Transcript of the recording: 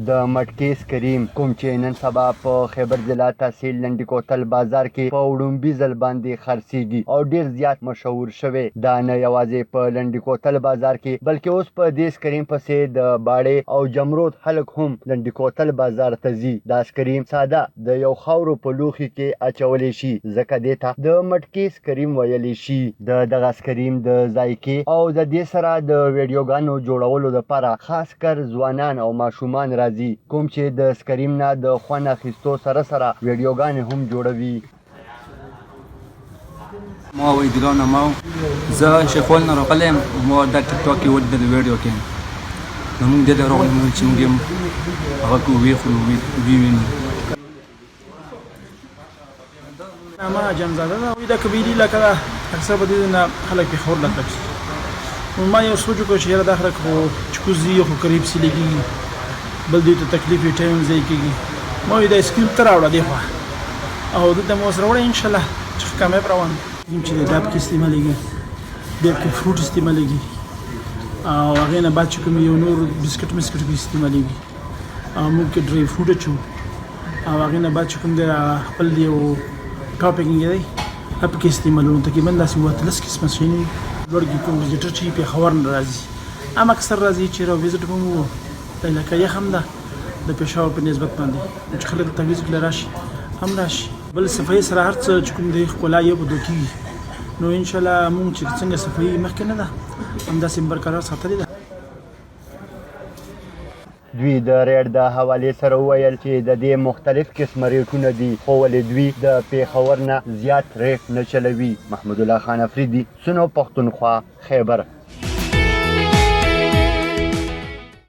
د مټکیس کریم کوم چې نن سبا په خیبر ضلع تحصیل لنډی کوتل بازار کې په وړومبي ځل باندې خرڅیږي او ډیر زیات مشهور شوی. دا نه یوازې په لنډی کوتل بازار کې بلکې اوس په دیس کریم پسې د باړې او جمرود خلک هم لنډی کوتل بازار ته ځي. دا کریم ساده د یو خاورو په لوښي کې اچولی شي ځکه دې ته د مټکیس کریم ویلی شي. د دغه کریم د ذایقې او د دې سره د ویډیوګانو جوړولو لپاره خاص کر ځوانان او ماشومان راځي کوم چې د سکریم نه د خوند اخیستو سره سره ویډیوګانې هم جوړوي. ما ویدیوګانو ما زه شیخوال نه راغلی یم ما دا ټیک ټاک کې ولید د ویډیو کې نو موږ دې ته راغلو چې موږ هم هغه کو ویخلو وینو. ما جمزاده ده وی دا کبیری لکه اکثر به دې نه خلک پېښور له تلل. ما یو سوچ وکړ چې یاره دا خلک خو چې کوزي خو قریب سي لګي بل دوی ته تکلیف یې ټایم ځای کېږي. ما وی دا سکریم ته راوړه دې خوا او دلته مو سره وړه انشاءالله چې کامیاب روان یم چې د ډاب کې استعمالېږي ډېر کې فروټ استعمالېږي او هغې نه بعد چې کوم یو نور بسکټ مسکټ کې استعمالېږي او موږ کې ډرای فروټ اچو او هغې نه بعد چې کوم دی خپل یو ټاپینګ دی هغه پکې استعمالوو. تقریبا داسې 18 قسمه شیان لوړ کوم ویزیټر چې پېښور نه راځي هم اکثر راځي چې را ویزیټ به مو لکه یخ هم ده د پېښور په نسبت باندې چې خلک دلته ویزیټ له راشي هم راشي. بل صفایي سره هر څه چې کوم دی ښکلا یو به کېږي نو انشاءالله مونږ چې څنګه صفایي مخکې نه ده همداسې برقرار ساتلې ده. دوی د ریټ د حوالې سره وویل چې د دې مختلف قسمه ریټونه دي خو ولې دوی د پېښور نه زیات ریټ نه چلوي. محمود الله خان افریدي سنو پښتونخوا خیبر.